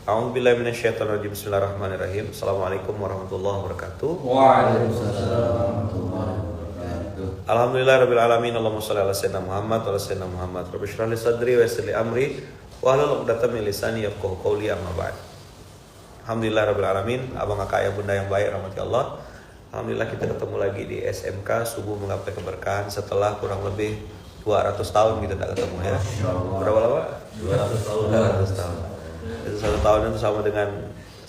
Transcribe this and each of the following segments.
A'udzubillahi minasyaitonirrajim. Bismillahirrahmanirrahim. Assalamualaikum warahmatullahi wabarakatuh. Waalaikumsalam warahmatullahi wabarakatuh. Alhamdulillahirabbil alamin. Allahumma shalli ala sayyidina Muhammad wa ala sayyidina Muhammad. Rabbi shrah li sadri wa yassir li amri wahlul 'uqdatam min lisani yafqahu qawli, amma ba'd. Alhamdulillahirabbil alamin. Abang kakak ayah bunda yang baik rahmati Allah. Alhamdulillah kita ketemu lagi di SMK Subuh Menggapai Keberkahan setelah kurang lebih 200 tahun kita tidak ketemu ya. Berapa lama? 200 tahun. 200 tahun. Itu 1 tahun itu sama dengan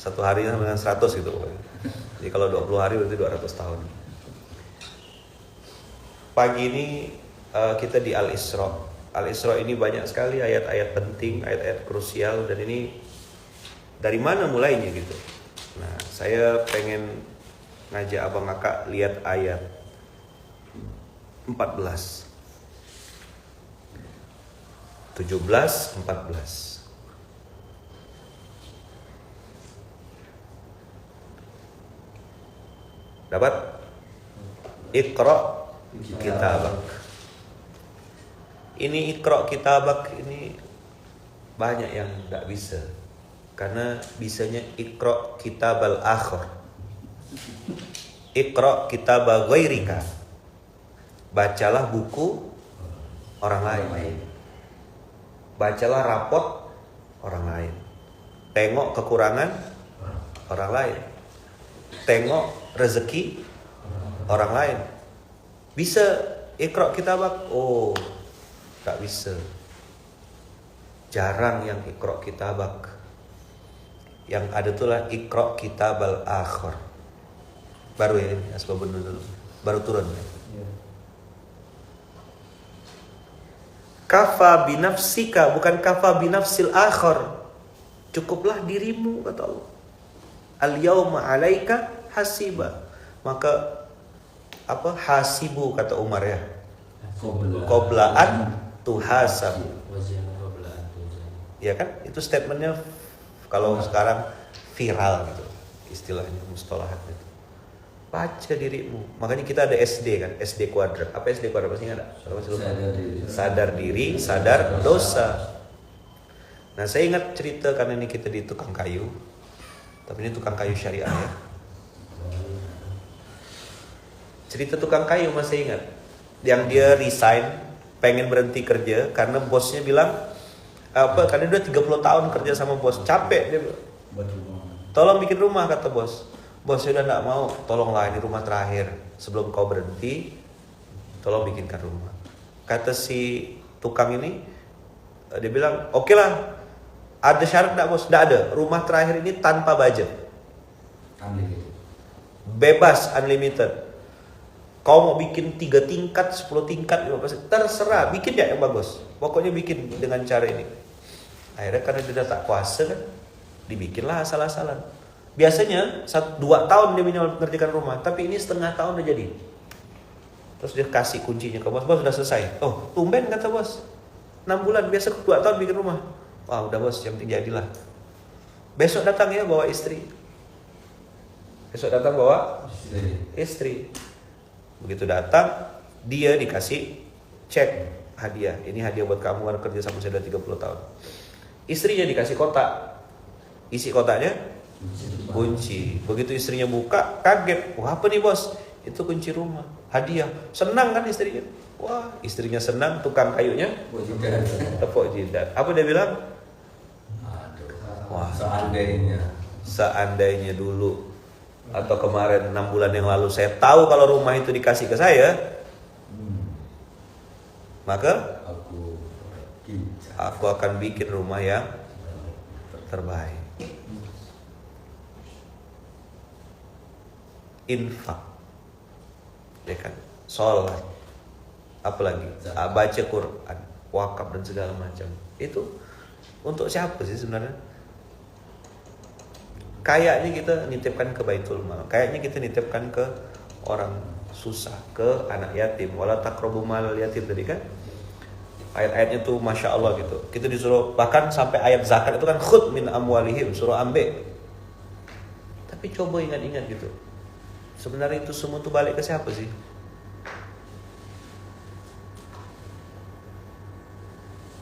1 hari sama dengan 100 gitu. Jadi kalau 20 hari berarti 200 tahun. Pagi ini kita di Al-Isra. Al-Isra ini banyak sekali ayat-ayat penting, ayat-ayat krusial, dan ini dari mana mulainya gitu. Nah, saya pengen ngajak abang kakak lihat ayat 14, 17, 14. Dapat? Iqra kitabak. Ini Iqra kitabak ini banyak yang nggak bisa, karena bisanya Iqra kitabal akhir. Iqra kitabal ghairika. Bacalah buku orang lain. Bacalah rapot orang lain. Tengok kekurangan orang lain. Tengok rezeki orang lain. Bisa Iqra kitabak? Oh, tak bisa. Jarang yang Iqra kitabak. Yang ada itulah Iqra kitabal akhir. Baru ya ini asbab nuzul. Baru turun ya. Kafa binafsika, bukan kafa binafsil akhir. Cukuplah dirimu, kata Allah. Al-yawma 'alaika hasiba. Maka apa hasibu kata Umar ya. Qobla'an tuhasab. Ya kan? Itu statementnya kalau sekarang viral gitu. Istilahnya mustalahat itu. Baca dirimu. Makanya kita ada SD kan, SD kuadrat. Apa SD kuadrat? Masih ingat? Sadar diri, sadar dosa. Nah, saya ingat cerita karena ini kita di tukang kayu. Tapi ini tukang kayu syariah ya. Cerita tukang kayu masih ingat? Yang dia resign, pengen berhenti kerja karena bosnya bilang karena dia 30 tahun kerja sama bos, capek dia bilang. Tolong bikin rumah, kata bos. Bosnya udah gak mau, tolonglah ini rumah terakhir sebelum kau berhenti, tolong bikinkan rumah. Kata si tukang ini, dia bilang, oke lah, ada syarat gak bos? Gak ada, rumah terakhir ini tanpa budget, bebas, unlimited. Kau mau bikin 3 tingkat, 10 tingkat, 15, terserah, bikin ya yang bagus. Pokoknya bikin dengan cara ini. Akhirnya karena dia udah tak kuasa kan, dibikinlah asal-asalan. Biasanya 2 tahun dia minimal mengerjakan rumah, tapi ini setengah tahun udah jadi. Terus dia kasih kuncinya ke bos, bos udah selesai. Oh, tumben kata bos, 6 bulan, biasa 2 tahun bikin rumah. Wah udah bos, yang penting jadilah. Besok datang ya bawa istri. Besok datang bawa istri. Begitu datang, dia dikasih cek hadiah. Ini hadiah buat kamu karena kerja sama saya udah 30 tahun. Istrinya dikasih kotak. Isi kotaknya kunci. Begitu istrinya buka, kaget. Wah, apa nih bos? Itu kunci rumah, hadiah. Senang kan istrinya? Wah, istrinya senang, tukang kayunya tepuk jidat. Apa dia bilang? Wah, seandainya dulu atau kemarin 6 bulan yang lalu saya tahu kalau rumah itu dikasih ke saya, maka aku akan bikin rumah yang terbaik. Infak, ya kan, sholat, apalagi baca Quran, wakaf dan segala macam. Itu untuk siapa sih sebenarnya? Kayaknya kita nitipkan ke Baitul Mal, kayaknya kita nitipkan ke orang susah, ke anak yatim. Wala taqrabu mal yatim tadi kan. Ayat-ayatnya tuh masya Allah gitu. Kita disuruh, bahkan sampai ayat zakat itu kan khud min amwalihim, suruh ambil. Tapi coba ingat-ingat gitu. Sebenarnya itu semua tuh balik ke siapa sih?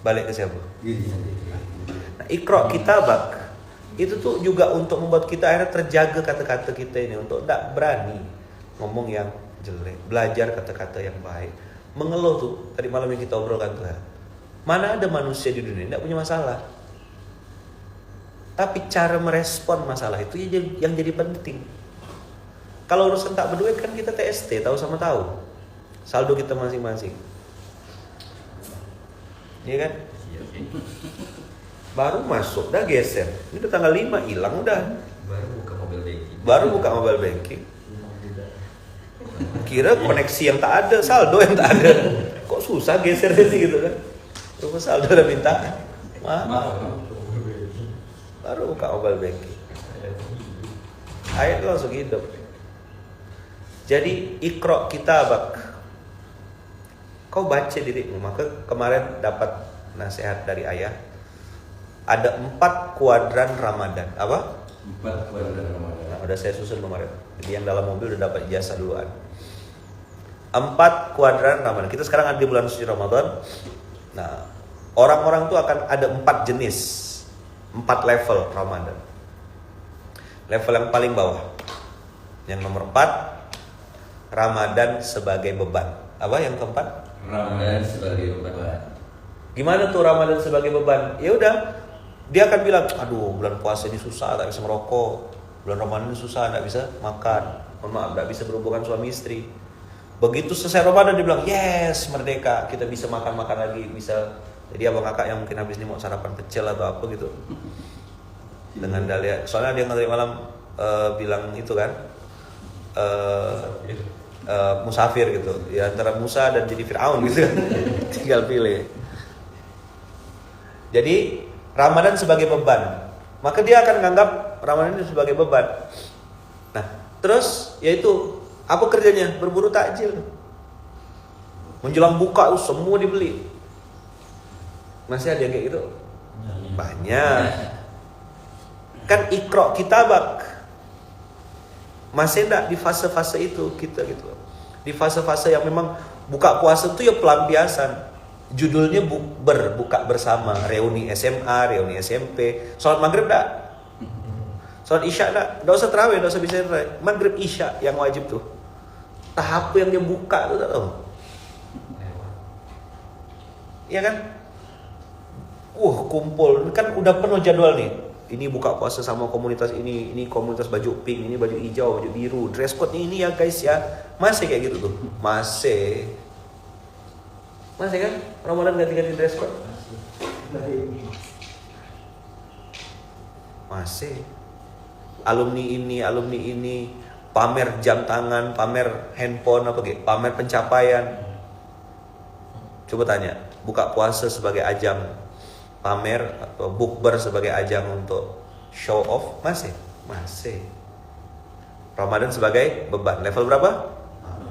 Balik ke siapa? Nah, Iqra kitabak. Itu tuh juga untuk membuat kita akhirnya terjaga kata-kata kita ini, untuk tidak berani ngomong yang jelek, belajar kata-kata yang baik, mengeluh tuh tadi malam yang kita obrolkan tuh ya. Mana ada manusia di dunia tidak punya masalah, tapi cara merespon masalah itu yang jadi penting. Kalau urusan tak berduit kan kita TST, tahu sama tahu saldo kita masing-masing, iya kan? Baru masuk, dah geser. Ini udah tanggal 5, hilang udah. Baru buka mobile banking. Kira koneksi yang tak ada, saldo yang tak ada. Kok susah geser sih gitu kan? Terus saldo udah minta maaf. Baru buka mobile banking. Ayat itu langsung hidup. Jadi ikro kitabak. Kau baca dirimu. Maka kemarin dapat nasihat dari ayah. Ada 4 kuadran Ramadan. Apa? 4 kuadran Ramadan. Nah, udah saya susun kemarin. Jadi yang dalam mobil udah dapat ijazah duluan. 4 kuadran Ramadan. Kita sekarang ada di bulan suci Ramadan. Nah, orang-orang tuh akan ada 4 jenis, 4 level Ramadan. Level yang paling bawah, yang nomor 4, Ramadan sebagai beban. Apa yang keempat? Ramadan sebagai beban. Gimana tuh Ramadan sebagai beban? Ya udah, dia akan bilang, aduh bulan puasa ini susah, tak bisa merokok. Bulan Ramadan ini susah, tak bisa makan. Mohon maaf, tak bisa berhubungan suami istri. Begitu selesai Ramadan dia bilang, yes merdeka, kita bisa makan-makan lagi, bisa. Jadi abang kakak yang mungkin habis ini mau sarapan pecel atau apa gitu, dengan dalih, soalnya dia tadi malam bilang itu kan, musafir gitu, ya antara Musa dan jadi Fir'aun gitu kan. Tinggal pilih. Jadi Ramadan sebagai beban, maka dia akan menganggap Ramadan itu sebagai beban. Nah, terus yaitu apa kerjanya? Berburu takjil. Menjelang buka semua dibeli. Masih ada yang kayak gitu? Banyak. Kan ikro kitabak. Masih enggak di fase-fase itu kita gitu. Di fase-fase yang memang buka puasa itu ya pelampiasan. Judulnya buka bersama, reuni SMA, reuni SMP. Sholat maghrib enggak? Sholat isya enggak? Enggak usah tarawih, enggak usah bisa tarawih. Maghrib isya yang wajib tuh. Tahap yang dia buka tuh tahu. Iya kan? Kumpul kan udah penuh jadwal nih. Ini buka puasa sama komunitas ini komunitas baju pink, ini baju hijau, baju biru, dress code ini ya guys ya. Masih kayak gitu tuh. Masih kan? Ramadan ganti-ganti dress code? Masih. Alumni ini pamer jam tangan, pamer handphone apa gitu, pamer pencapaian. Coba tanya, buka puasa sebagai ajang pamer atau bukber sebagai ajang untuk show off? Masih. Ramadan sebagai beban. Level berapa?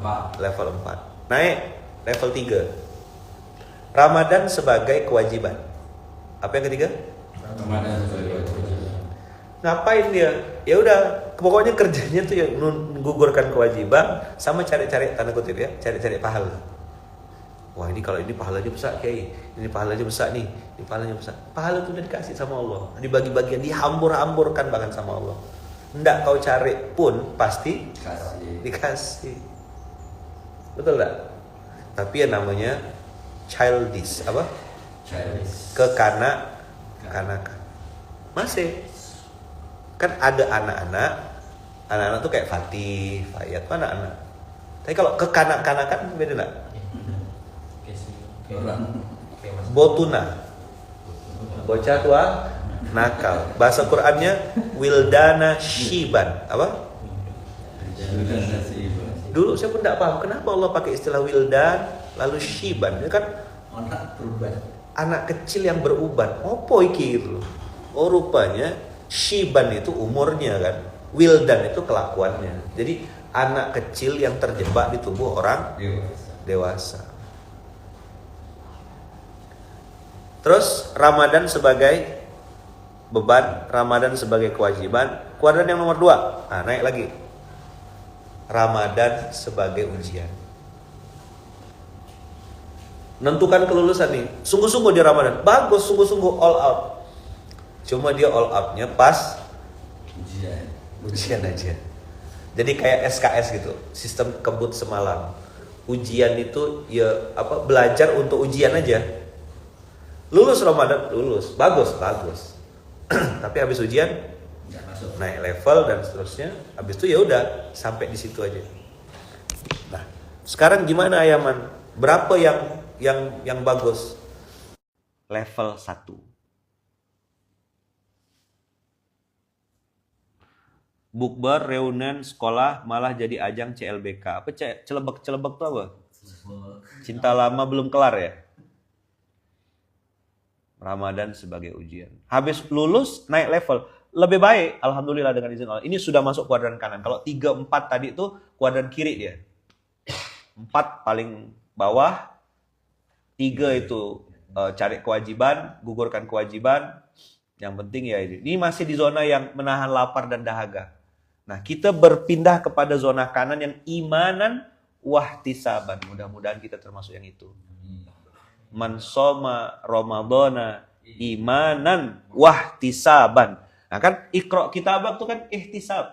4. Level 4. Naik level 3. Ramadan sebagai kewajiban. Apa yang ketiga? Ramadan sebagai kewajiban. Ngapain dia? Ya udah, pokoknya kerjanya tuh yang menggugurkan kewajiban sama cari-cari tanda kutip ya, cari-cari pahala. Wah ini kalau ini pahalanya besar Kiai, ini pahalanya besar nih, ini pahalanya besar. Pahala itu udah dikasih sama Allah, dibagi-bagian, dihambur-hamburkan bahkan sama Allah. Nggak kau cari pun pasti dikasih. Betul nggak? Tapi yang namanya childish, apa? Childish. Kekanak-kanakan. Masih. Kan ada anak-anak tuh kayak Fatih, Fayat, mana anak? Tapi kalau kekanak-kanakan beda nggak? Botuna, bocah tua nakal. Bahasa Qurannya wildana shiban. Apa? Dulu saya pun tidak paham kenapa Allah pakai istilah wildan lalu shiban. Ini kan anak kecil yang beruban. Opo iki gitu. Oh rupanya shiban itu umurnya kan. Wildan itu kelakuannya. Jadi anak kecil yang terjebak di tubuh orang dewasa. Terus Ramadan sebagai beban, Ramadan sebagai kewajiban. Kuadran yang nomor 2. Nah, naik lagi. Ramadan sebagai ujian. Menentukan kelulusan nih. Sungguh-sungguh di Ramadan. Bagus, sungguh-sungguh all out. Cuma dia all out-nya pas Ujian. ujian aja. Jadi kayak SKS gitu, sistem kebut semalam. Ujian itu ya belajar untuk ujian aja. Lulus Ramadan, lulus, bagus. Tapi habis ujian Nggak masuk. naik level dan seterusnya. Habis itu ya udah sampai di situ aja. Nah, sekarang gimana Yaman? Berapa yang bagus? Level 1. Bukber, reunian, sekolah malah jadi ajang CLBK. Apa celebek tuh apa? Cinta lama belum kelar ya? Ramadan sebagai ujian. Habis lulus naik level. Lebih baik, alhamdulillah dengan izin Allah. Ini sudah masuk kuadran kanan. Kalau 3, 4 tadi itu kuadran kiri dia. 4 paling bawah. 3 itu cari kewajiban, gugurkan kewajiban. Yang penting ya ini masih di zona yang menahan lapar dan dahaga. Nah, kita berpindah kepada zona kanan yang imanan wahtisaban. Mudah-mudahan kita termasuk yang itu. Man shoma Ramadhana imanan wahtisaban. Nah kan Iqra kitabak itu kan ihtisab.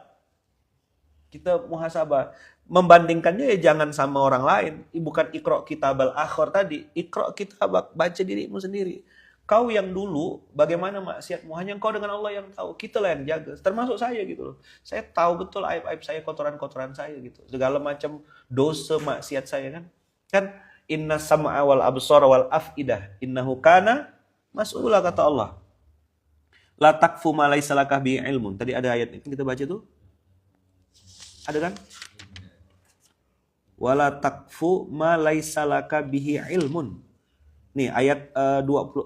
Kita muhasabah. Membandingkannya ya jangan sama orang lain. Bukan Iqra kitabal akhir tadi. Iqra kitabak, baca dirimu sendiri. Kau yang dulu, bagaimana maksiatmu? Hanya engkau dengan Allah yang tahu. Kita lah yang jaga. Termasuk saya gitu loh. Saya tahu betul aib-aib saya, kotoran-kotoran saya gitu. Segala macam dosa maksiat saya kan. Kan inna sam'a wal absara wal af'idah innahu kana mas'ula kata Allah. La takfu ma laysa laka bi ilmun. Tadi ada ayat itu kita baca tuh. Ada kan? Wala takfu ma laysa laka bihi ilmun. Nih ayat 36.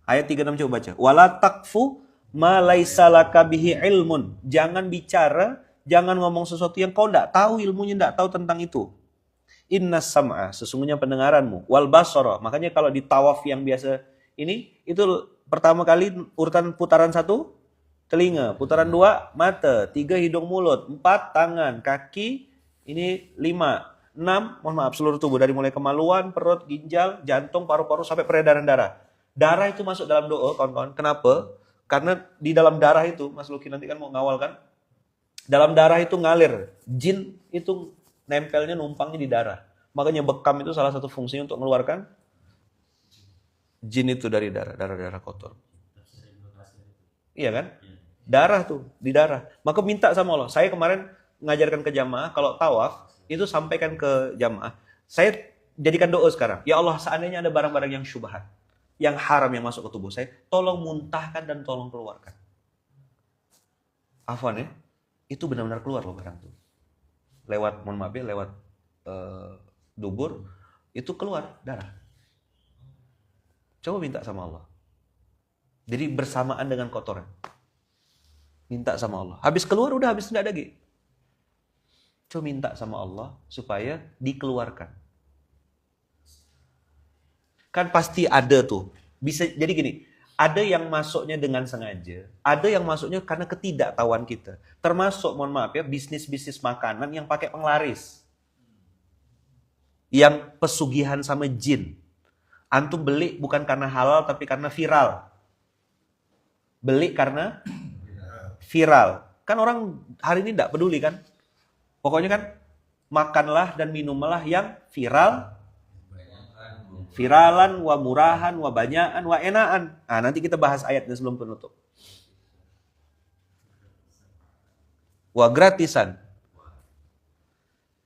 Ayat 36 coba baca. Wala takfu ma laysa laka bihi ilmun. Jangan bicara, jangan ngomong sesuatu yang kau enggak tahu ilmunya, enggak tahu tentang itu. Inna sam'a, sesungguhnya pendengaranmu. Wal basara, makanya kalau di tawaf yang biasa ini, itu pertama kali urutan putaran 1, telinga. Putaran 2, mata. 3, hidung mulut. 4, tangan, kaki. Ini 5. 6, mohon maaf, seluruh tubuh. Dari mulai kemaluan, perut, ginjal, jantung, paru-paru, sampai peredaran darah. Darah itu masuk dalam doa, kawan-kawan. Kenapa? Karena di dalam darah itu, Mas Luki nanti kan mau ngawal kan? Dalam darah itu ngalir. Jin itu nempelnya, numpangnya di darah. Makanya bekam itu salah satu fungsinya untuk mengeluarkan jin itu dari darah kotor. Iya kan? Darah tuh, di darah. Maka minta sama Allah. Saya kemarin ngajarkan ke jamaah, kalau tawaf, itu sampaikan ke jamaah. Saya jadikan doa sekarang. Ya Allah, seandainya ada barang-barang yang syubhat, yang haram yang masuk ke tubuh saya, tolong muntahkan dan tolong keluarkan. Afwan ya, itu benar-benar keluar loh barang itu. Lewat, mohon maaf ya, lewat dubur, itu keluar darah. Coba minta sama Allah. Jadi bersamaan dengan kotoran. Minta sama Allah. Habis keluar udah, habis tidak ada lagi. Coba minta sama Allah supaya dikeluarkan. Kan pasti ada tuh. Bisa jadi gini, ada yang masuknya dengan sengaja, ada yang masuknya karena ketidaktahuan kita. Termasuk, mohon maaf ya, bisnis-bisnis makanan yang pakai penglaris. Yang pesugihan sama jin. Antum beli bukan karena halal tapi karena viral. Beli karena viral. Kan orang hari ini enggak peduli kan? Pokoknya kan makanlah dan minumlah yang viral, viralan, wa murahan, wa banyaan, wa enaan. Nah, nanti kita bahas ayatnya sebelum penutup. Wa gratisan.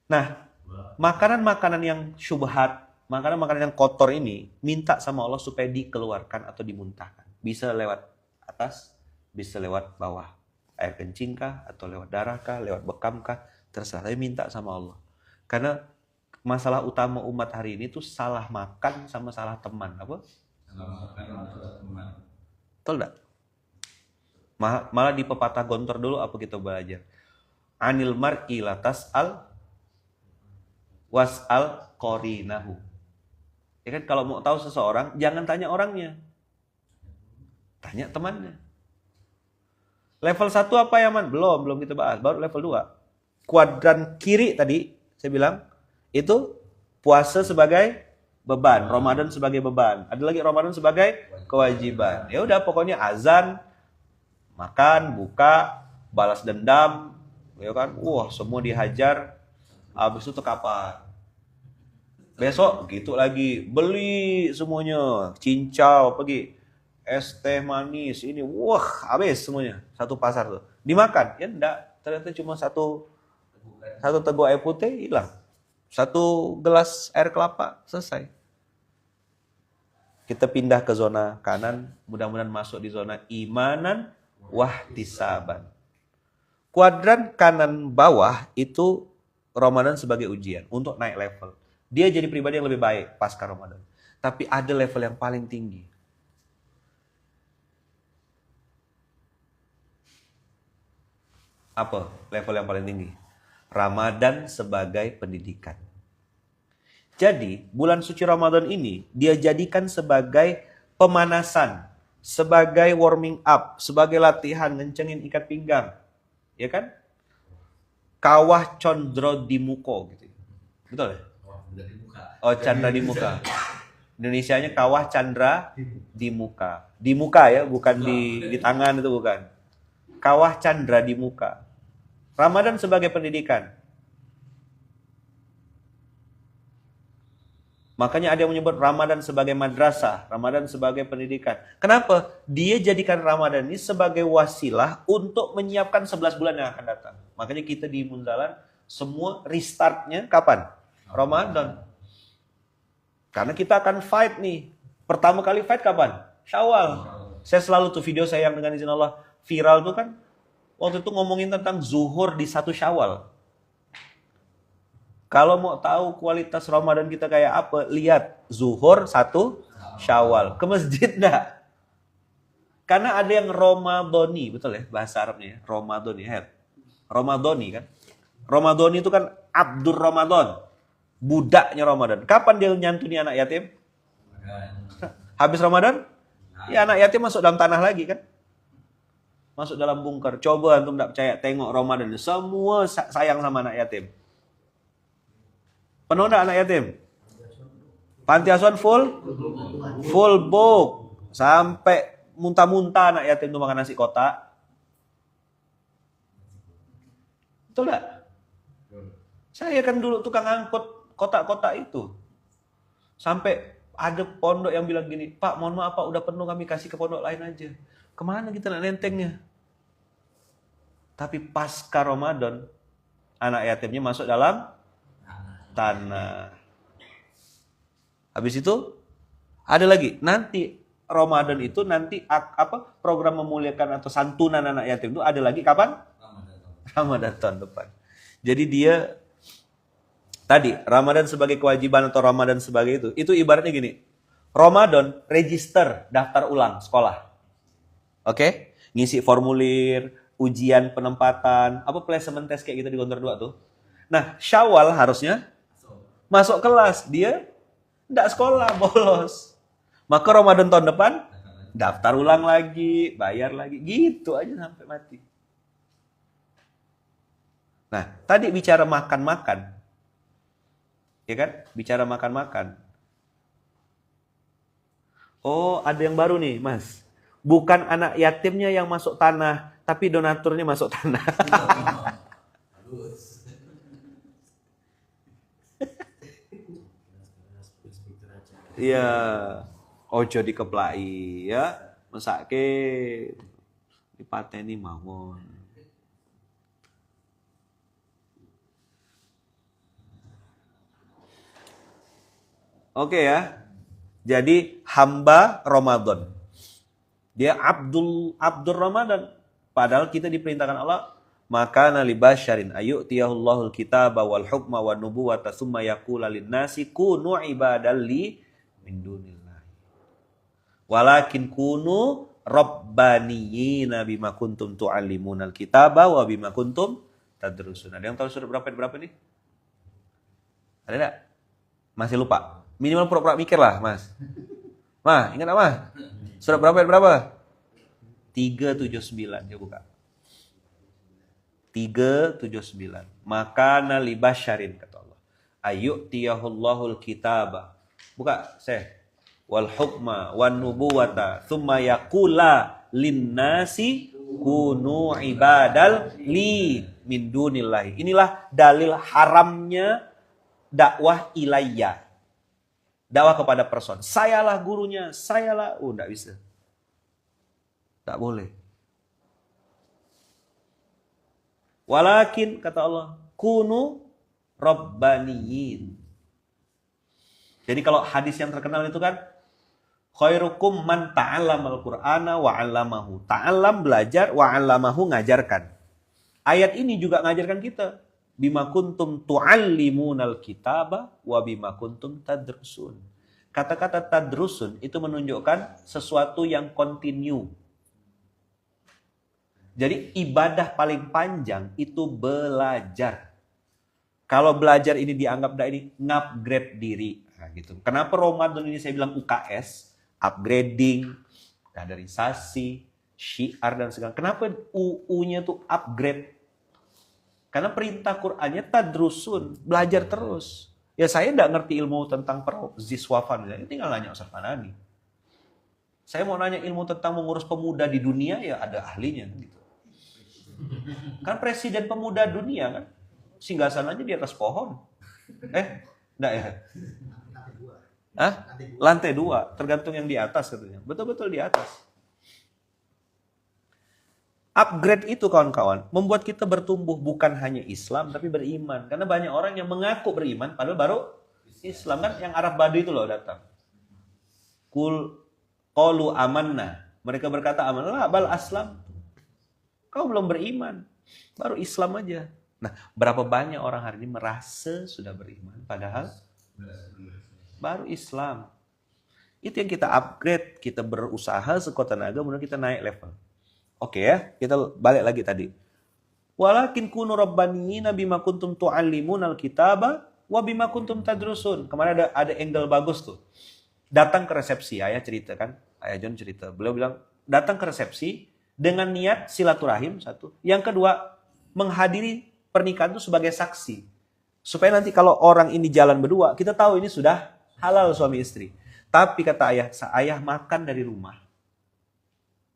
Nah, makanan-makanan yang syubhat, makanan-makanan yang kotor ini, minta sama Allah supaya dikeluarkan atau dimuntahkan. Bisa lewat atas, bisa lewat bawah. Air kencing kah, atau lewat darah kah, lewat bekam kah, terserah. Tapi minta sama Allah. Karena masalah utama umat hari ini tuh salah makan sama salah teman. Apa? Salah makan sama teman. Betul enggak? Malah di pepatah Gontor dulu apa kita belajar? Anil mar'i la tas'al was'al qarinahu. Ya kan, kalau mau tahu seseorang jangan tanya orangnya. Tanya temannya. Level 1 apa ya, Man? Belum kita bahas. Baru level 2. Kuadran kiri tadi saya bilang itu puasa sebagai beban, Ramadan sebagai beban. Ada lagi Ramadan sebagai kewajiban. Ya udah pokoknya azan, makan, buka, balas dendam, ya kan? Wah, semua dihajar. Habis itu kapan? Besok gitu lagi, beli semuanya, cincau, pergi. Es teh manis ini, wah, habis semuanya. Satu pasar tuh. Dimakan? Ya enggak, ternyata cuma satu teguk air putih hilang. Satu gelas air kelapa selesai. Kita pindah ke zona kanan, mudah-mudahan masuk di zona imanan wahtisaban. Kuadran kanan bawah itu Ramadan sebagai ujian untuk naik level. Dia jadi pribadi yang lebih baik pasca Ramadan. Tapi ada level yang paling tinggi. Apa level yang paling tinggi? Ramadan sebagai pendidikan. Jadi, bulan suci Ramadan ini dia jadikan sebagai pemanasan, sebagai warming up, sebagai latihan ngencengin ikat pinggang. Ya kan? Kawah condro di muko gitu. Betul ya? Dari muka. Oh, candra di muka. Indonesianya kawah candra di muka. Di muka ya, bukan di tangan itu bukan. Kawah candra di muka. Ramadan sebagai pendidikan. Makanya ada yang menyebut Ramadan sebagai madrasah, Ramadan sebagai pendidikan. Kenapa? Dia jadikan Ramadan ini sebagai wasilah untuk menyiapkan 11 bulan yang akan datang. Makanya kita di Munzalan semua restartnya kapan? Ramadan. Karena kita akan fight nih. Pertama kali fight kapan? Syawal. Saya selalu tuh video saya yang dengan izin Allah viral tuh kan. Waktu itu ngomongin tentang zuhur di 1 Syawal. Kalau mau tahu kualitas Ramadan kita kayak apa, lihat zuhur 1 Syawal. Ke masjid enggak? Karena ada yang Ramadhani, betul ya bahasa Arabnya ya? Ramadhani, Ramadhani kan? Ramadhani itu kan Abdur Ramadan. Budaknya Ramadan. Kapan dia nyantuni anak yatim? Habis Ramadan? Ya anak yatim masuk dalam tanah lagi kan? Masuk dalam bungker. Coba antum tidak percaya, tengok Ramadan. Semua sayang sama anak yatim. Penuh enggak anak yatim? Panti asuhan full book. Sampai muntah-muntah anak yatim itu makan nasi kotak. Betul enggak? Saya kan dulu tukang angkut kotak-kotak itu. Sampai ada pondok yang bilang gini, Pak mohon maaf Pak, udah penuh kami kasih ke pondok lain aja. Kemana kita nak nentengnya? Tapi pasca Ramadan, anak yatimnya masuk dalam tanah. Habis itu ada lagi. Nanti Ramadan itu nanti program memuliakan atau santunan anak yatim itu ada lagi kapan? Ramadan tahun depan. Jadi dia tadi Ramadan sebagai kewajiban atau Ramadan sebagai itu ibaratnya gini. Ramadan register daftar ulang sekolah. Oke? Ngisi formulir, ujian penempatan, placement test kayak gitu di Gontor 2 tuh. Nah, Syawal harusnya masuk kelas, dia enggak sekolah, bolos. Maka Ramadan tahun depan daftar ulang lagi, bayar lagi, gitu aja sampai mati. Nah, tadi bicara makan-makan. Ya kan? Bicara makan-makan. Oh, ada yang baru nih, Mas. Bukan anak yatimnya yang masuk tanah, tapi donaturnya masuk tanah. Iya, ojo dikeplai ya, mesake dipateni mawon. Oke ya. Jadi hamba Ramadan. Dia Abdul Ramadan. Padahal kita diperintahkan Allah, maka nali basyarin ayu'tiyahullahul kitaba wal hukma wan nubuwata tsumma yaqulu lin-nasi kunu ibadalli min dunillah. Walakin kunu rabbaniyina bima kuntum tu'allimunal kitaba wa bima kuntum tadrusun. Ada yang tahu surat berapa nih? Ada enggak? Masih lupa? Minimal pura-pura mikir lah, Mas. Mah, ingat apa? Surat berapa? 379, ya buka. 379. Maka nali basyarin kata Allah. Ayu'tiyahullahul kitaba Buka, saya. Wal hukma wan nubuwata thumma yaqula linnasi kunu ibadal li min dunillahi. Inilah dalil haramnya dakwah ilayya. Dakwah kepada person. Sayalah gurunya, sayalah. Enggak bisa. Tak boleh. Walakin kata Allah, kunu rabbaniyin. Jadi kalau hadis yang terkenal itu kan, khairukum man ta'allamal Qur'ana wa 'allamahu. Ta'allam belajar, wa 'allamahu ngajarkan. Ayat ini juga ngajarkan kita. Bima kuntum tu'allimunal kitaba wa bima kuntum tadrusun. Kata-kata tadrusun itu menunjukkan sesuatu yang continue. Jadi ibadah paling panjang itu belajar. Kalau belajar ini dianggap ini ngupgrade diri. Nah, gitu. Kenapa Ramadan ini saya bilang UKS, upgrading, kaderisasi, syiar dan segala. Kenapa UU-nya tuh upgrade? Karena perintah Qur'annya tadrusun, belajar terus. Ya saya enggak ngerti ilmu tentang ziswafan, saya tinggal nanya Ustaz Fanani. Saya mau nanya ilmu tentang mengurus pemuda di dunia, ya ada ahlinya gitu. Kan presiden pemuda dunia kan, singgasananya di atas pohon. Enggak ya? Hah? Lantai 2, tergantung yang di atas katanya. Betul-betul di atas. Upgrade itu kawan-kawan, membuat kita bertumbuh bukan hanya Islam tapi beriman. Karena banyak orang yang mengaku beriman padahal baru Islam kan, yang Arab Badu itu loh datang. Qalu amanna. Mereka berkata amanna, bal aslam. Kau belum beriman, baru Islam aja. Nah, berapa banyak orang hari ini merasa sudah beriman padahal baru Islam. Itu yang kita upgrade, kita berusaha sekuat tenaga, kemudian kita naik level. Oke ya, kita balik lagi tadi. Walakin kunu rabbaniyina bima kuntum tu'allimunal kitaba wa bima kuntum tadrusun. Kemarin ada angle bagus tuh. Datang ke resepsi, ayah cerita kan, ayah John cerita. Beliau bilang, datang ke resepsi dengan niat silaturahim satu. Yang kedua, menghadiri pernikahan itu sebagai saksi. Supaya nanti kalau orang ini jalan berdua, kita tahu ini sudah halal suami istri. Tapi kata ayah makan dari rumah.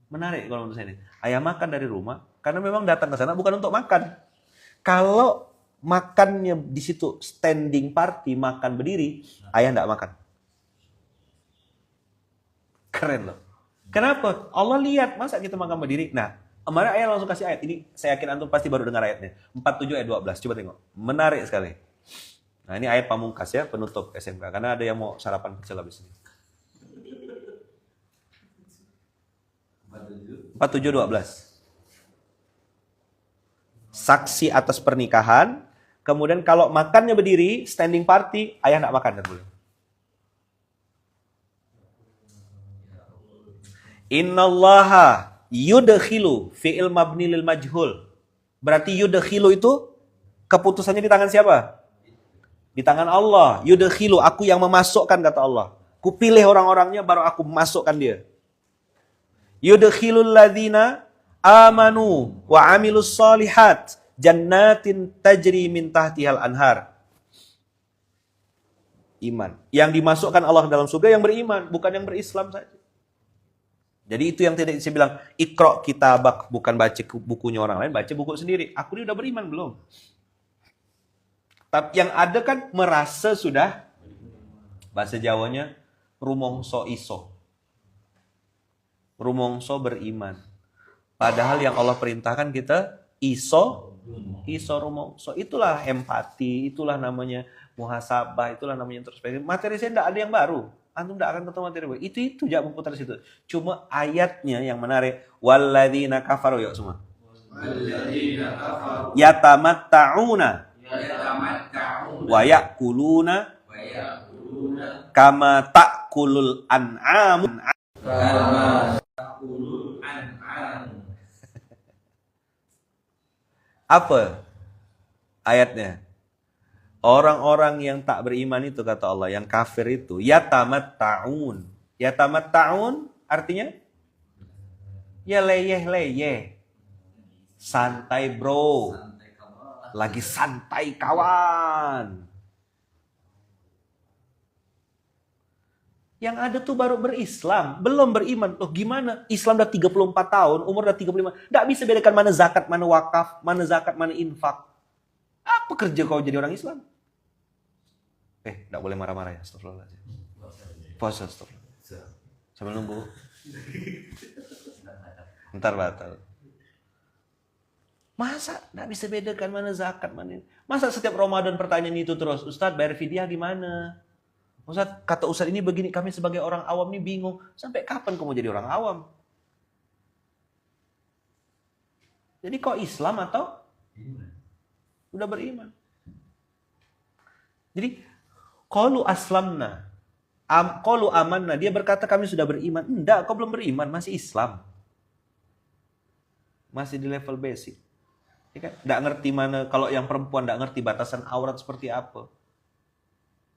Menarik kalau menurut saya ini. Ayah makan dari rumah karena memang datang ke sana bukan untuk makan. Kalau makannya di situ standing party, makan berdiri, ayah enggak makan. Keren loh. Kenapa? Allah lihat masa kita makan berdiri. Nah, kemarin ayah langsung kasih ayat. Ini saya yakin antum pasti baru dengar ayatnya. 47 ayat 12. Coba tengok. Menarik sekali. Nah, ini ayat pamungkas ya, penutup SMK. Karena ada yang mau sarapan kecil habis ini. 47:12. Saksi atas pernikahan, kemudian kalau makannya berdiri, standing party, ayah enggak makan kan boleh. Innallaha yudkhilu fi'il mabni lil majhul. Berarti yudkhilu itu keputusannya di tangan siapa? Di tangan Allah. Yudkhilu, aku yang memasukkan kata Allah. Kupilih orang-orangnya baru aku masukkan dia. Yudkhilul ladzina amanu wa amilus solihat jannatin tajri min tahtihal anhar. Iman. Yang dimasukkan Allah dalam surga yang beriman, bukan yang berislam saja. Jadi itu yang tidak saya bilang, iqra kitabak, bukan baca bukunya orang lain, baca buku sendiri. Aku ini udah beriman belum? Tapi yang ada kan merasa sudah, bahasa Jawanya rumongso iso. Rumongso beriman. Padahal yang Allah perintahkan kita iso rumongso. Itulah empati, itulah namanya muhasabah, itulah namanya introspeksi. Materi saya tidak ada yang baru. Antum tidak akan ketemu materi baru. Itu jangan putar situ. Cuma ayatnya yang menarik. Walladzina kafaru, yuk semua. Walladzina kafaru yatamatta'una wa ya'kuluna kama ta'kulul an'am. Apa ayatnya? Orang-orang yang tak beriman itu kata Allah, yang kafir itu, yatamatta'un. Yatamatta'un artinya ya leyeh-leyeh. Santai bro. Lagi santai kawan. Yang ada tuh baru berislam, belum beriman. Loh gimana? Islam udah 34 tahun, umur udah 35. Nggak bisa bedakan mana zakat, mana wakaf, mana zakat, mana infak. Apa kerja kau jadi orang Islam? Nggak boleh marah-marah ya, astagfirullahaladzim. Puasa, astagfirullah. Sambil nunggu. Ntar batal. Masa nggak bisa bedakan mana zakat, mana ini? Masa setiap Ramadan pertanyaan itu terus, Ustadz bayar fidyah gimana? Ustadz, kata Ustadz ini begini, kami sebagai orang awam ini bingung. Sampai kapan kamu jadi orang awam? Jadi kau Islam atau udah beriman? Jadi, qalu aslamna, qalu amanna. Dia berkata kami sudah beriman. Enggak, kau belum beriman, masih Islam. Masih di level basic. Ya kan? Nggak ngerti mana, kalau yang perempuan nggak ngerti batasan aurat seperti apa.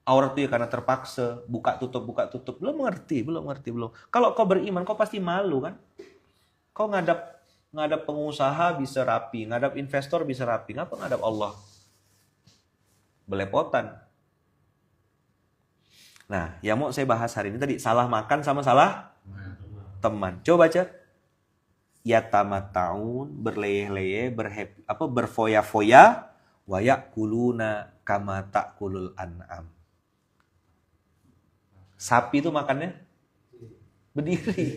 Aurat itu ya karena terpaksa, buka tutup. Belum ngerti. Kalau kau beriman, kau pasti malu kan? Kau ngadap pengusaha bisa rapi, ngadap investor bisa rapi. Ngapa ngadap Allah? Belepotan. Nah, yang mau saya bahas hari ini tadi, salah makan sama salah teman. Coba baca. Yatamatta'un, berleyeh-leyeh, berfoya-foya, wa ya'kuluna kama ta'kulul an'am. Sapi itu makannya berdiri,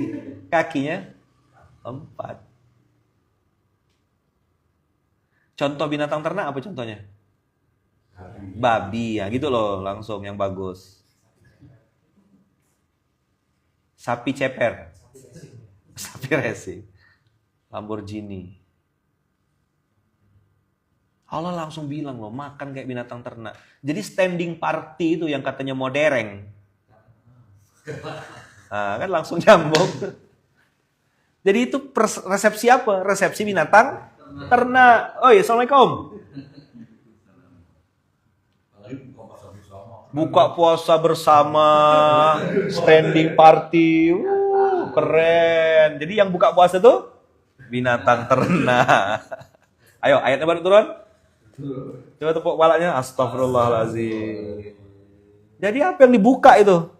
kakinya 4. Contoh binatang ternak apa contohnya? Babi ya, gitu loh langsung yang bagus. Sapi ceper, sapi racing, Lamborghini. Allah langsung bilang loh, makan kayak binatang ternak. Jadi standing party itu yang katanya modern. Nah, kan langsung nyambung. Jadi itu resepsi apa? Resepsi binatang ternak. Oh iya, assalamualaikum. Buka puasa bersama, standing party, keren. Jadi yang buka puasa tuh binatang ternak. Ayo, ayatnya baru turun. Coba tepuk kepalanya, astagfirullahaladzim. Jadi apa yang dibuka itu?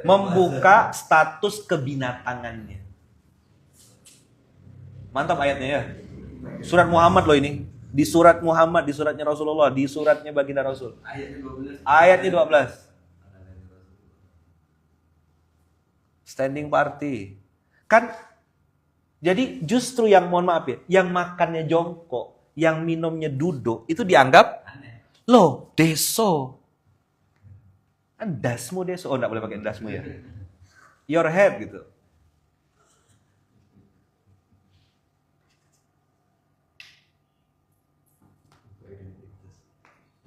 Membuka status kebinatangannya. Mantap ayatnya ya. Surat Muhammad loh ini. Di surat Muhammad, di suratnya Rasulullah, di suratnya baginda Rasul. Ayatnya 12. Standing party. Kan jadi justru yang mohon maaf ya, yang makannya jongkok, yang minumnya duduk, itu dianggap loh, deso. Dasmu deso. Oh, enggak boleh pakai dasmu ya. Your head gitu.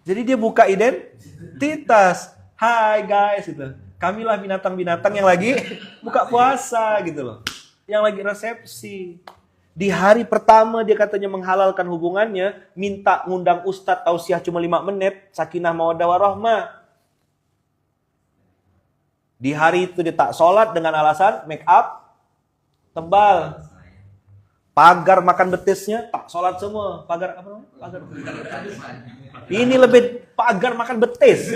Jadi dia buka identitas. Hai guys gitu. Kamilah binatang-binatang yang lagi buka puasa gitu loh. Yang lagi resepsi. Di hari pertama dia katanya menghalalkan hubungannya, minta ngundang ustadz tausiah cuma 5 menit, sakinah mawaddah warahmah. Di hari itu dia tak sholat dengan alasan make up tebal. Pagar makan betisnya tak sholat semua. Pagar apa namanya? Pagar. Ini lebih pagar makan betis.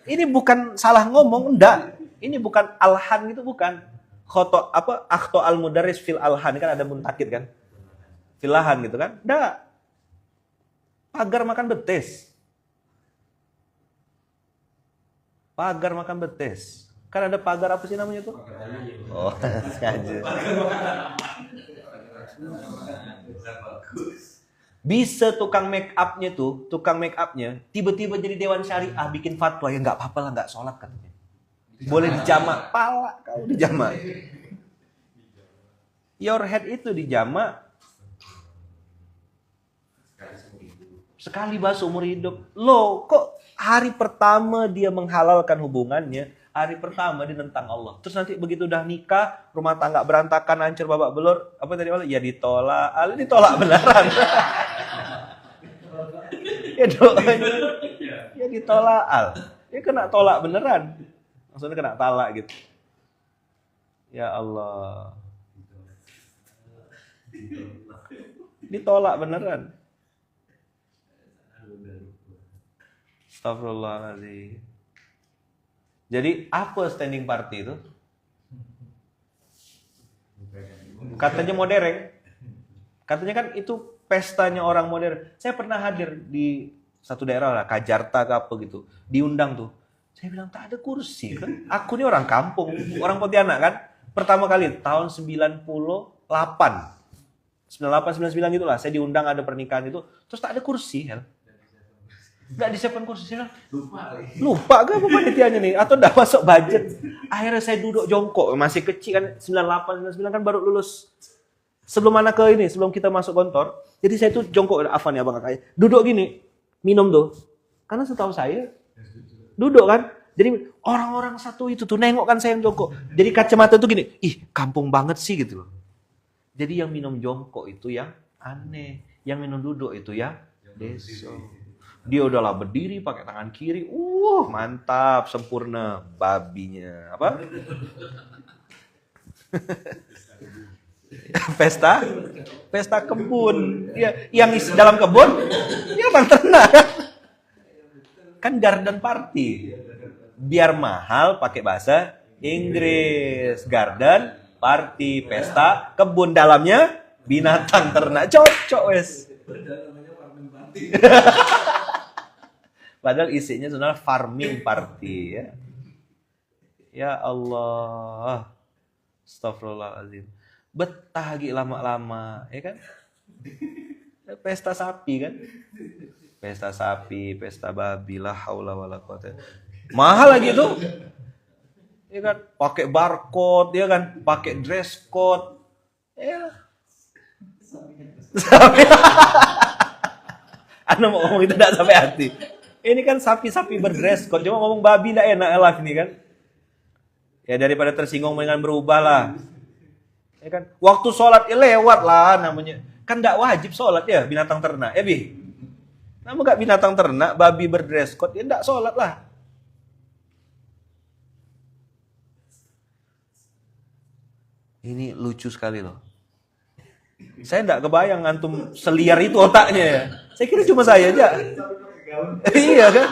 Ini bukan salah ngomong, enggak. Ini bukan alhan gitu, bukan. Khoto apa? Akhto al mudaris fil alhan, kan ada muntakid kan? Filahan gitu kan? Enggak. Pagar makan betis. Pagar makan betis. Kan ada pagar apa sih namanya tuh? Oh, sengaja. Bisa tukang make up-nya tiba-tiba jadi dewan syariah bikin fatwa, ya nggak apa-apa lah nggak sholat katanya. Boleh dijamak, pala kau dijamak. Your head itu dijamak sekali basuh umur hidup. Loh, kok hari pertama dia menghalalkan hubungannya, hari pertama dia nentang Allah. Terus nanti begitu udah nikah, rumah tangga berantakan, hancur babak belur, apa tadi malah? Ya ditolak beneran. Ya ditolak ya kena tolak beneran. Maksudnya kena talak gitu. Ya Allah. Ditolak beneran. Astagfirullahaladzim. Jadi apa standing party itu? Katanya modern. Katanya kan itu pestanya orang modern. Saya pernah hadir di satu daerah lah, Kajarta ke apa gitu. Diundang tuh. Saya bilang tak ada kursi kan. Aku ini orang kampung, orang Pontianak kan. Pertama kali tahun 98. 98 99 gitu lah. Saya diundang ada pernikahan itu, terus tak ada kursi, Hel. Enggak disiapkan kursi lah. Lupa gak apa panitianya nih atau enggak masuk budget. Akhirnya saya duduk jongkok, masih kecil kan 98 99 kan baru lulus. Sebelum mana ke ini, sebelum kita masuk kantor. Jadi saya tuh jongkok, Afan ya Bang Kakak. Duduk gini, minum tuh. Karena setahu saya duduk kan. Jadi orang-orang satu itu tuh nengok kan saya yang jongkok. Jadi kacamata tuh gini, ih kampung banget sih gitu loh. Jadi yang minum jongkok itu yang aneh, yang minum duduk itu yang deso. Dia udahlah berdiri pakai tangan kiri, mantap, sempurna babinya. Apa? Pesta kebun. Ya, yang isi dalam kebun, dia bang ternak. Kan garden party. Biar mahal pakai bahasa Inggris. Garden party, pesta kebun, dalamnya binatang ternak. Cocok wes. Padahal isinya sebenarnya farming party ya. Ya Allah. Astagfirullahaladzim. Betah lagi lama-lama, ya kan? Pesta sapi kan? Pesta sapi, pesta babi, la haula wala quwata. Mahal lagi tuh. Ya kan? Pakai barcode, ya kan? Pakai dress code. Ya. Anda mau ngomong itu enggak sampai hati. Ini kan sapi-sapi berdress code, cuma ngomong babi enggak enak live ini kan. Ya daripada tersinggung dengan berubah lah. Ya kan? Waktu sholat lewat lah namanya. Kan enggak wajib sholat ya binatang ternak. Ya Bi? Nama enggak binatang ternak, babi berdress code, ya enggak sholat lah. Ini lucu sekali loh. Saya enggak kebayang antum seliar itu otaknya ya. Saya kira cuma saya aja. Iya kan?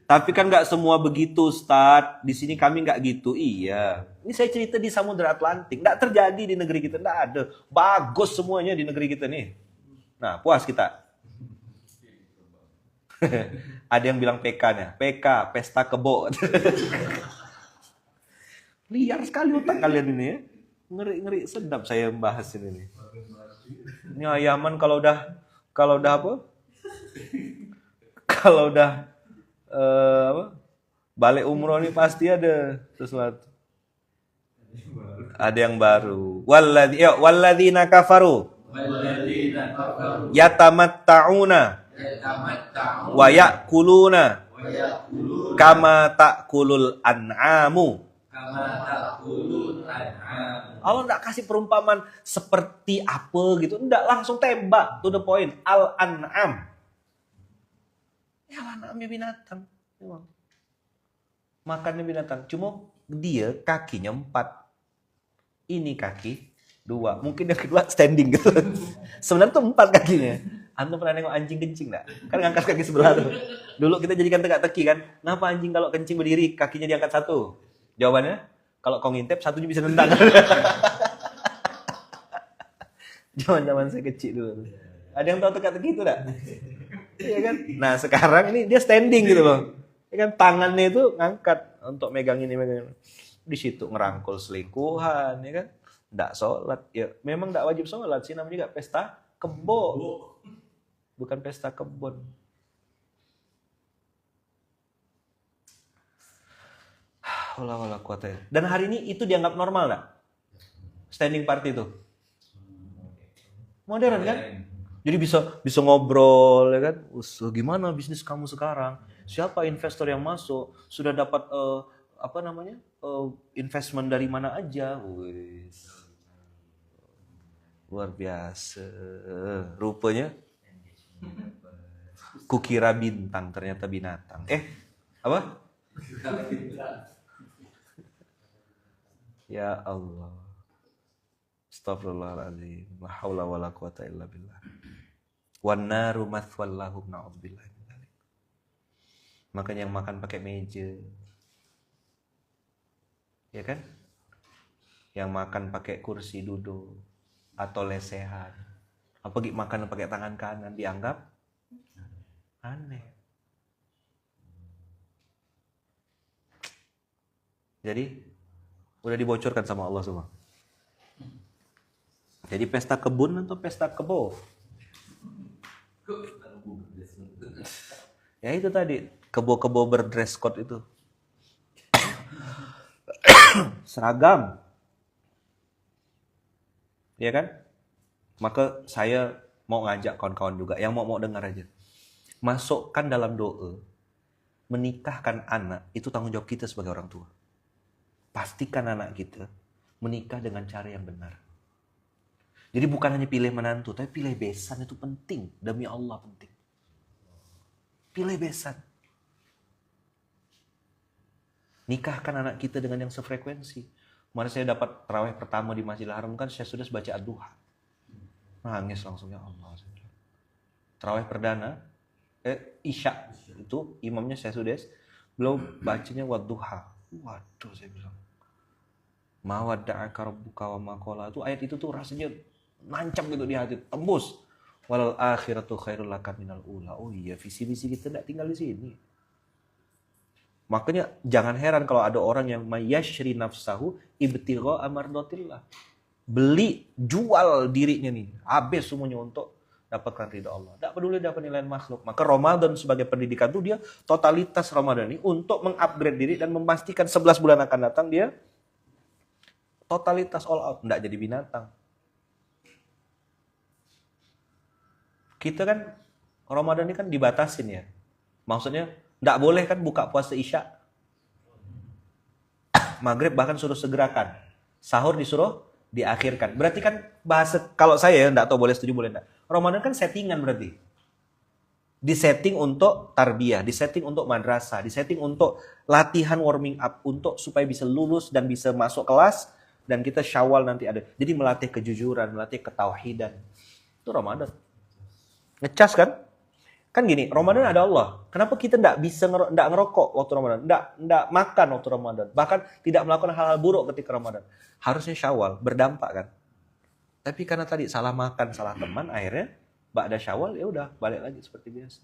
Tapi kan nggak semua begitu, Ustaz. Di sini kami nggak gitu. Iya. Ini saya cerita di Samudra Atlantik. Nggak terjadi di negeri kita. Nggak ada. Bagus semuanya di negeri kita nih. Nah, puas kita. Ada yang bilang PK-nya. PK, pesta kebo. Liar sekali otak kalian ini ya. Ngeri-ngeri sedap saya membahas ini nih. Ini ayaman kalau udah apa? Kalau udah balik umroh nih pasti ada sesuatu. Ada yang baru. Walladzina kafaru yatamatta'una wa ya'kuluna kama ta'kulul an'amu. Allah enggak kasih perumpamaan seperti apa gitu. Enggak, langsung tembak to the point. Al-an'am. Ya al-an'amnya binatang. Memang. Makannya binatang. Cuma dia kakinya 4. Ini kaki 2. Mungkin yang kedua standing gitu. Sebenarnya tuh 4 kakinya. Anda pernah nengok anjing kencing enggak? Kan ngangkat kaki sebelah tuh. Dulu kita jadikan teka-teki kan. Kenapa anjing kalau kencing berdiri kakinya diangkat 1? Jawabannya, kalau kau ngintip satunya bisa nendang. Zaman-zaman saya kecil dulu. Ada yang tahu teka-teki itu enggak? Iya kan? Nah, sekarang ini dia standing gitu loh. Ya kan tangannya itu ngangkat untuk megang ini. Di situ ngerangkul selingkuhan, ya kan? Enggak sholat. Ya, memang enggak wajib sholat sih, namanya juga pesta kebo. Bukan pesta kebun. Dan hari ini itu dianggap normal enggak? Standing party itu. Modern kan? Jadi bisa ngobrol ya kan? Gimana bisnis kamu sekarang? Siapa investor yang masuk? Sudah dapat investment dari mana aja? Luar biasa. Rupanya kukira bintang, ternyata binatang. Apa? Ya Allah. Astagfirullahaladzim. La haula wala quwata illa billah. Wan naru mathwal lahum na'udzubillah min dzalik. Makanya yang makan pakai meja. Ya kan? Yang makan pakai kursi duduk atau lesehan. Apalagi makan pakai tangan kanan dianggap aneh. Jadi udah dibocorkan sama Allah semua. Jadi pesta kebun atau pesta kebo? Ya itu tadi, kebo-kebo berdress code itu. Seragam. Ya kan? Maka saya mau ngajak kawan-kawan juga yang mau dengar aja. Masukkan dalam doa, menikahkan anak itu tanggung jawab kita sebagai orang tua. Pastikan anak kita menikah dengan cara yang benar. Jadi bukan hanya pilih menantu, tapi pilih besan itu penting. Demi Allah penting. Pilih besan. Nikahkan anak kita dengan yang sefrekuensi. Kemarin saya dapat tarawih pertama di Masjidil Haram kan saya sudah baca ad-duha. Nangis langsung, ya Allah. Tarawih perdana, Isya itu imamnya saya sudah belum bacanya wadduha. Waduh saya bilang. Ma wadda'aka rabbuka wa ma qala. Itu ayat itu tuh rasanya nancap gitu di hati, tembus. Walal akhiratu khairul laka minal ula. Oh iya, visi-visi kita enggak tinggal di sini. Makanya jangan heran kalau ada orang yang mayashri nafsahu ibtigha amardatillah. Beli, jual dirinya nih, habis semuanya untuk dapatkan ridha Allah. Tidak peduli dapat nilai makhluk. Maka Ramadan sebagai pendidikan itu dia totalitas Ramadan ini untuk mengupgrade diri dan memastikan 11 bulan akan datang dia totalitas all out, tidak jadi binatang. Kita kan Ramadan ini kan dibatasin ya. Maksudnya tidak boleh kan buka puasa Isya. Maghrib bahkan suruh segerakan. Sahur disuruh diakhirkan. Berarti kan bahasa, kalau saya ya tidak tahu boleh setuju boleh tidak. Ramadan kan settingan berarti. Disetting untuk tarbiyah, disetting untuk madrasah, disetting untuk latihan warming up untuk supaya bisa lulus dan bisa masuk kelas dan kita Syawal nanti ada. Jadi melatih kejujuran, melatih ketauhidan. Itu Ramadan. Ngecas kan? Kan gini, Ramadan ada Allah. Kenapa kita tidak bisa tidak ngerokok waktu Ramadan? Tidak makan waktu Ramadan. Bahkan tidak melakukan hal-hal buruk ketika Ramadan. Harusnya Syawal, berdampak kan? Tapi karena tadi salah makan, salah teman, akhirnya ba'da Syawal ya udah balik lagi seperti biasa.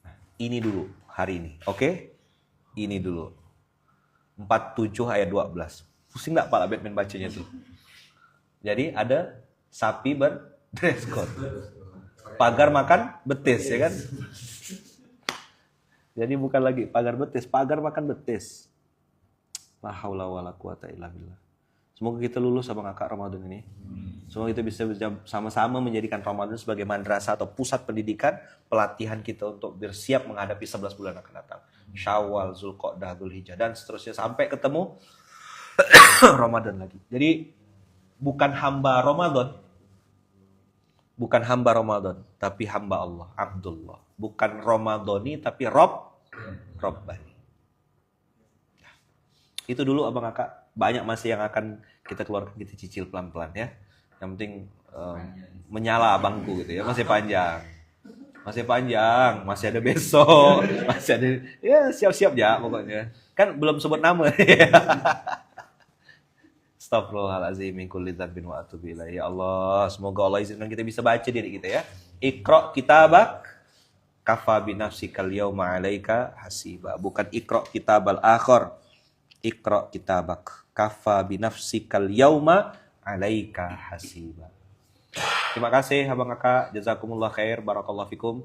Nah, ini dulu hari ini, oke? Ini dulu. 47 ayat 12. Pusing enggak Pak Batman bacanya tuh? Jadi ada sapi berdress code. Pagar makan betis ya kan? Jadi bukan lagi pagar betis, pagar makan betis. La haula wala quwata illa billah. Semoga kita lulus sama kakak Ramadan ini. Semoga kita bisa sama-sama menjadikan Ramadan sebagai madrasah atau pusat pendidikan, pelatihan kita untuk bersiap menghadapi 11 bulan akan datang. Syawal, Zulqa'dah, Dzulhijjah dan seterusnya sampai ketemu Ramadan lagi. Jadi bukan hamba Ramadan. Bukan hamba Ramadan, tapi hamba Allah, Abdullah. Bukan Ramadhani tapi Rabbani. Itu dulu abang kakak, banyak masih yang akan kita keluarkan, kita cicil pelan-pelan ya. Yang penting menyala abangku gitu ya, masih panjang. Masih panjang, masih ada besok, masih ada, ya siap-siap ya pokoknya. Kan belum sebut nama. Astagfirullahaladzim min kulli dzambin wa atubu ilaih. Ya Allah, semoga Allah izinkan kita bisa baca diri kita ya. Iqra kitabak kafa bi nafsikal yauma 'alaika hasiba. Bukan iqra kitabal akhar. Iqra kitabak kafa bi nafsikal yauma 'alaika hasiba. Terima kasih abang kakak, jazakumullah khair, barakallahu fikum.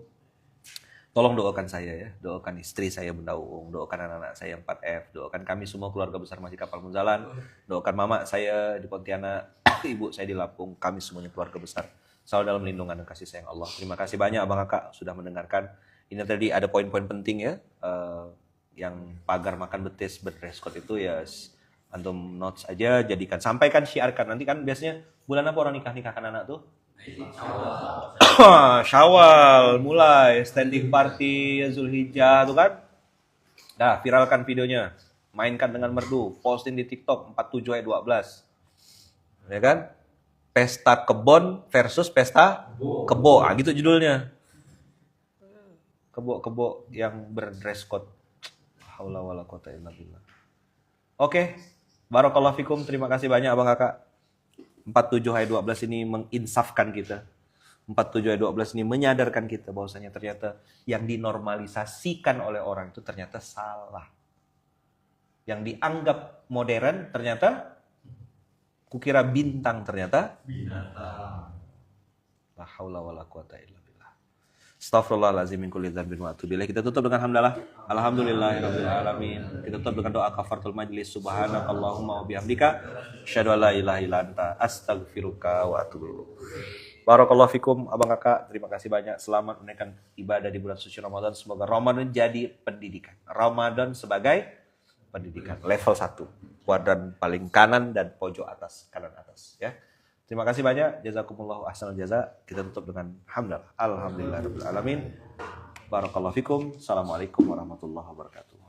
Tolong doakan saya ya, doakan istri saya Bunda Uung, doakan anak-anak saya 4F, doakan kami semua keluarga besar Masjid Kapal Munzalan, doakan mama saya di Pontianak, ibu saya di Lampung, kami semuanya keluarga besar. Selalu dalam lindungan dan kasih sayang Allah. Terima kasih banyak abang kakak sudah mendengarkan. Ini tadi ada poin-poin penting ya, yang pagar makan betis berdress code itu ya antum notes aja, jadikan, sampaikan, syiarkan. Nanti kan biasanya bulan apa orang nikahkan anak tuh? Syawal mulai standing party Zulhijjah tuh kan. Dah viralkan videonya, mainkan dengan merdu, posting di TikTok 47 ayat 12. Ya kan? Pesta kebon versus pesta kebo. Ah gitu judulnya. kebo-kebo yang berdress code. Haula wala quwata illa billah. Oke, barakallahu fikum. Terima kasih banyak Abang Kakak. 47 ayat 12 ini menginsafkan kita. 47 ayat 12 ini menyadarkan kita bahwasanya ternyata yang dinormalisasikan oleh orang itu ternyata salah. Yang dianggap modern ternyata kukira bintang, ternyata Binatang. la haula wala quwata illa billah. Astaghfirullahalazim min kulli dzambin wa atubu ilaih. Kita tutup dengan hamdalah. Alhamdulillahirabbil alamin. Kita tutup dengan doa kafaratul majlis. Subhanakallahumma wa bihamdika asyhadu an la ilaha illa anta astaghfiruka wa atubu ilaik. Barakallahu fikum Abang Kakak. Terima kasih banyak. Selamat menunaikan ibadah di bulan suci Ramadan. Semoga Ramadan jadi pendidikan. Ramadan sebagai pendidikan level 1. Kuadran paling kanan dan pojok atas, kanan atas ya. Terima kasih banyak. Jazakumullahu ahsanal jaza. Kita tutup dengan hamdalah. Alhamdulillahirabbil alamin. Barakallahu fikum. Assalamualaikum warahmatullahi wabarakatuh.